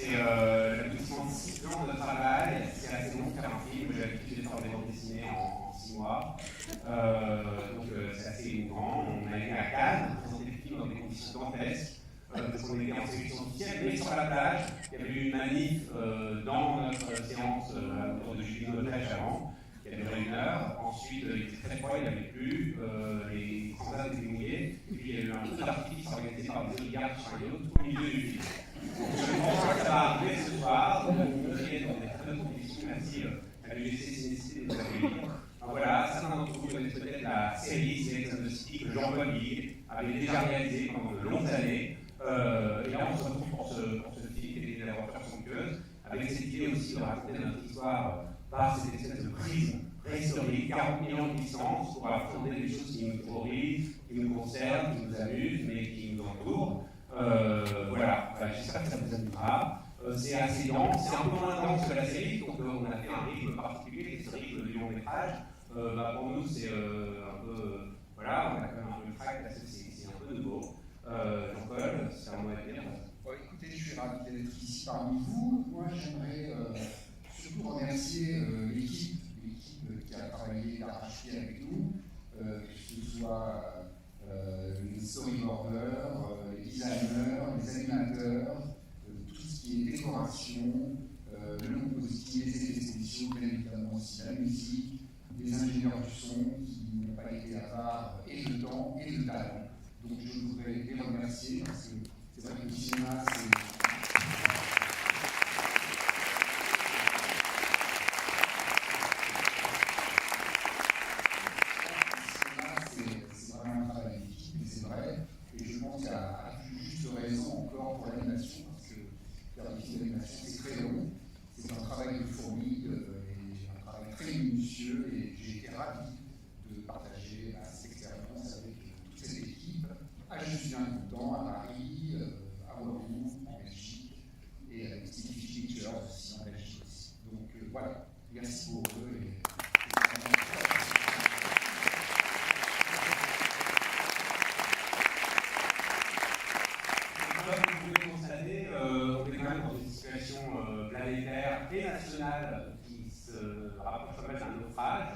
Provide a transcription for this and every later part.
C'est l'aboutissement de 6 ans de travail. C'est assez long de faire un film. J'ai l'habitude de faire des bandes dessinées en 6 mois. Donc c'est assez émouvant. On a été à Cannes, présenter le film dans des conditions dantesques. Parce qu'on était en sélection officielle, mais sur la plage, il y avait eu une manif dans notre séance autour de Julie Godrèche avant, qui a duré 1 heure. Ensuite, il était très froid, il n'y avait plus, les transats étaient mouillés, et puis il y a eu un feu d'artifice organisé par des oligarques sur un yacht au milieu du film. Je pense que ça va arriver ce soir, vous serez dans des très bonnes conditions. Merci à l'UGC Cinécité de nous accueillir. Voilà, certains d'entre vous connaissent peut-être la série Sex and the City que Jean-Paul Huyghe avait déjà réalisée pendant de longues années. Et là, on se retrouve pour ce film qui était une aventure somptueuse, avec cette idée aussi de raconter notre histoire par cette espèce de prisme préhistorique, 40 millions de licences pour affronter des choses qui nous terrorisent, qui nous concernent, qui nous amusent, mais qui nous entourent. Voilà, j'espère que ça vous amusera. C'est assez dense, c'est un peu moins dense que la série, donc on a fait un rythme particulier, qui est ce rythme du long métrage. Pour nous, c'est un peu. Voilà, on a quand même un peu le track, parce que c'est un peu nouveau. Jean-Paul, c'est un mot à dire. Écoutez, je suis ravi d'être ici parmi vous. Moi, j'aimerais surtout remercier l'équipe qui a travaillé d'arrache-pied avec nous, que ce soit les storyboarders, les designers, les animateurs, tout ce qui est décoration, le compositing, les effets spéciaux, bien évidemment aussi la musique, les ingénieurs du son qui n'ont pas été avares et de temps et de talent. Donc je voudrais les remercier parce que c'est vrai que le cinéma, c'est vraiment un travail d'équipe, et c'est vrai. Et je pense qu'il y a à plus juste raison encore pour l'animation, parce que faire des films d'animation, c'est très long. C'est un travail de fourmi, et un travail très minutieux, et j'ai été ravi de partager cette expérience avec toute cette équipe. À Justin-Coutan, à Paris, à Bordeaux, en Belgique, et avec Sticky Pictures aussi en Belgique aussi. Donc voilà, merci pour eux. Comme vous pouvez constater, on est quand même dans une situation planétaire et nationale qui se rapproche quand même d'un naufrage.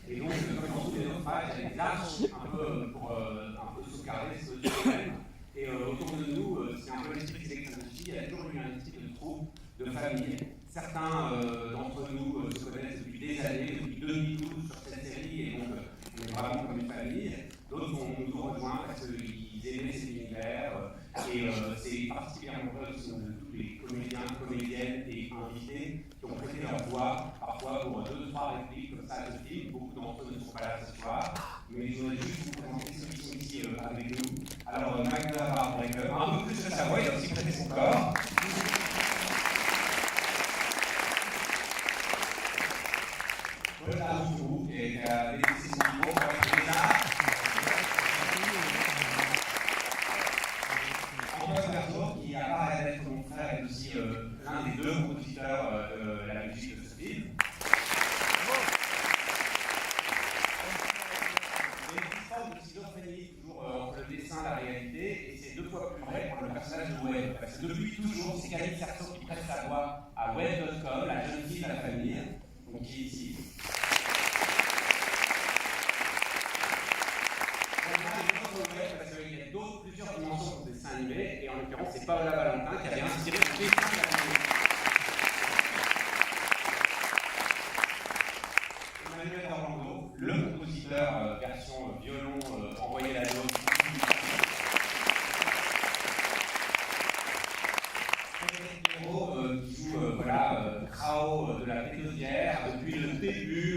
Et donc, comme dans tous les naufrages, il y a des arches un peu pour un peu sauvegarder ce domaine. Et autour de nous, c'est un peu l'esprit des technologies, il y a toujours eu un esprit de troupe, de famille. Certains d'entre nous se connaissent depuis des années, depuis 2012 sur cette série, et donc on est vraiment comme une famille. D'autres nous rejoint parce qu'ils aimaient cet univers. Et c'est particulièrement vrai aussi de tous les comédiens, comédiennes et invités qui ont prêté leur voix, parfois pour 2-3 répliques comme ça de film. Beaucoup d'entre eux ne sont pas là ce soir, mais je voudrais juste vous présenter ceux qui sont ici avec nous. Alors, Magda Barbrecker, un peu plus que sa voix, il a aussi prêté son corps. Paul Arouzou, qui a laissé son micro pour être là. Qui apparaît d'être mon frère est aussi l'un des 2 compositeurs de la musique de ce film. Il y a une distance de schizophrénie toujours entre le dessin et la réalité, et c'est 2 fois plus vrai pour le personnage de Webb. Parce que depuis toujours, c'est Camille Cerceau qui prête sa voix à Webb.com, la jeune fille de la famille, donc qui est ici. Parce qu'il y a plusieurs dimensions de dessin animé, et en l'occurrence, c'est Paola Valentin qui avait inspiré le dessin de la famille. Emmanuel Orlando, le compositeur version violon envoyé la note. Frédéric Guiraud qui joue Krao de la Pétosière depuis le début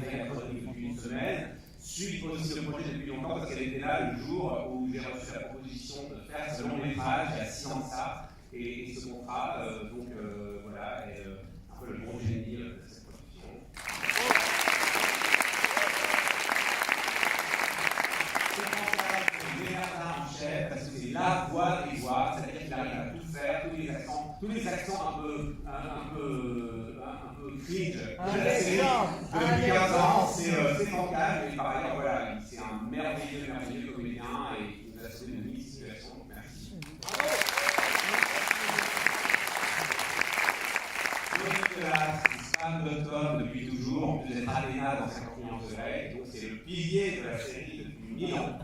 fait la chronique depuis une semaine, suit aussi le projet depuis longtemps parce qu'elle était là le jour où j'ai reçu la proposition de faire ce long métrage il y a 6 ans de ça, et ce contrat, donc voilà, est un peu le gros génie de cette production. Chef, parce que c'est la voix des voix, c'est-à-dire qu'il arrive à tout faire, tous les accents un peu cringe de la série depuis 15 ans, c'est fantastique, et par ailleurs, voilà, c'est un merveilleux comédien et qui nous a sauvé de 1000 situations, donc merci. Spam.com depuis toujours, en plus d'être Athéna dans 50 millions de soleils, donc c'est le pilier de la série depuis 1000 ans.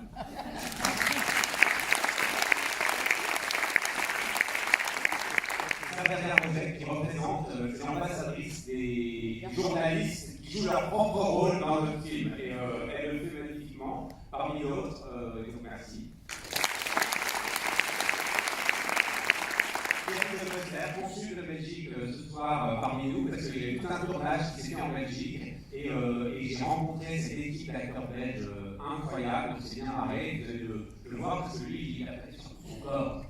La dernière recette qui représente l'ambassadrice des journalistes qui jouent leur propre rôle dans le film. Et elle le fait magnifiquement, parmi d'autres, et donc merci. Pierre consul de Belgique ce soir parmi nous, parce qu'il y a eu tout un tournage qui s'est fait en Belgique, et j'ai rencontré cette équipe d'acteurs belges incroyable, on s'est bien marré, vous allez le voir, parce que lui, il a fait sur son corps.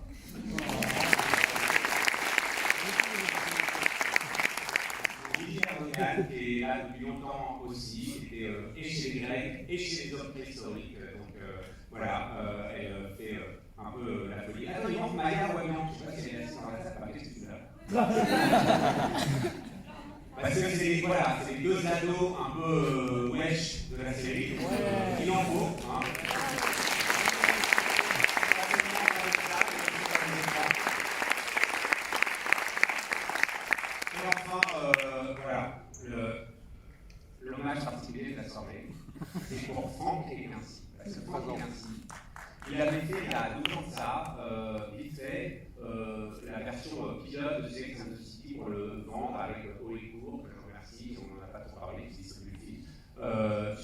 Qui est là depuis longtemps aussi, qui était et chez les Grecs et chez les autres préhistoriques. Donc voilà, elle fait un peu la folie. Attends, il manque Maya Wamian, je ne sais pas si elle est assise dans la salle, qu'est-ce que tu fais là? Parce que c'est voilà, les deux ados un peu wesh de la série. Il en faut. Hein. Et enfin, voilà. L'hommage particulier de la soirée, c'est pour Franck Quincy. Parce que Franck Quincy, il avait fait il y a 12 ans de ça, vite fait, la version pilote de Sex and the City pour le vendre avec Holicourt, que je remercie, on n'en a pas trop parlé, c'est celui-ci,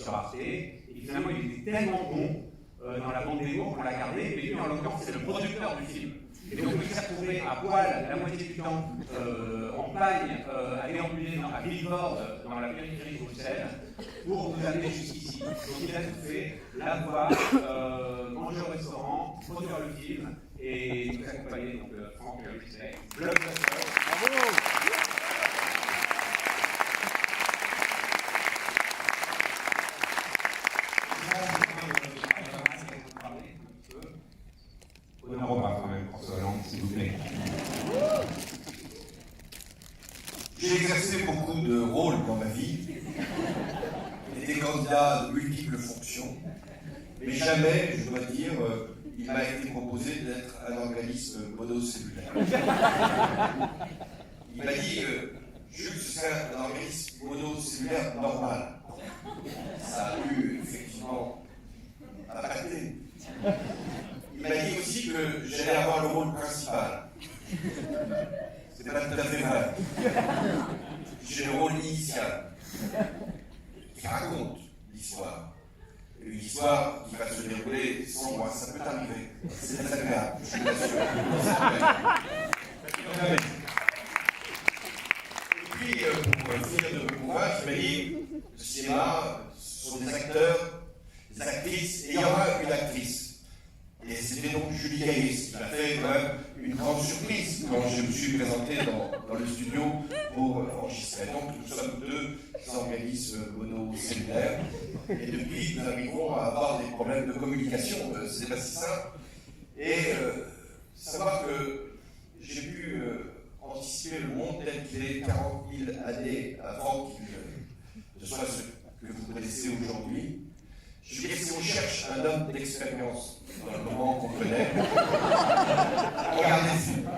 sur Arte. Et finalement, il était tellement bon dans la bande démo qu'on l'a gardé, mais lui, en l'occurrence, c'est le producteur du film. Et donc, il s'est retrouvé à poil la moitié du temps en pagne à déambuler à Villefort, dans la périphérie de Bruxelles, pour nous amener jusqu'ici. Donc, il a tout fait, la voix, manger au restaurant, produire le film et nous accompagner. Donc, Franck Quincy, blockbuster. Bravo! Honneur au bras quand même, François Hollande, s'il vous plaît. J'ai exercé beaucoup de rôles dans ma vie, été candidat de multiples fonctions, mais jamais, je dois dire, il m'a été proposé d'être un organisme monocellulaire. Il m'a dit, Jules, ce serait un organisme monocellulaire normal. Ça a pu effectivement impacter. Il m'a dit aussi que j'allais avoir le rôle principal. C'est pas tout à fait vrai. J'ai le rôle initial qui raconte l'histoire. Une histoire qui va se dérouler sans moi. Ça peut arriver. C'est très agréable, je vous l'assure. Et puis, pour finir de me convaincre, il m'a dit, le cinéma, ce sont des acteurs, des actrices, et il y aura une actrice. Et c'était donc Julie Gaillis qui m'a fait quand même une grande surprise quand je me suis présenté dans le studio pour enregistrer. Donc nous sommes deux organismes monocellulaires et depuis nous arrivons à avoir des problèmes de communication. C'est pas si simple. Et savoir que j'ai pu anticiper le monde tel qu'il est 40 000 années avant qu'il ne soit ce que vous connaissez aujourd'hui. Je veux dire, si on cherche un homme d'expérience dans le moment qu'on connaît, regardez le film.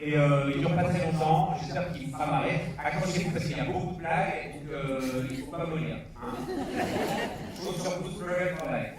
Et il ne dure pas très longtemps, j'espère qu'il vous fera marrer. Accrochez-vous parce qu'il y a beaucoup de blagues, donc il ne faut pas mourir. Hein. Je vous sur vous le travail.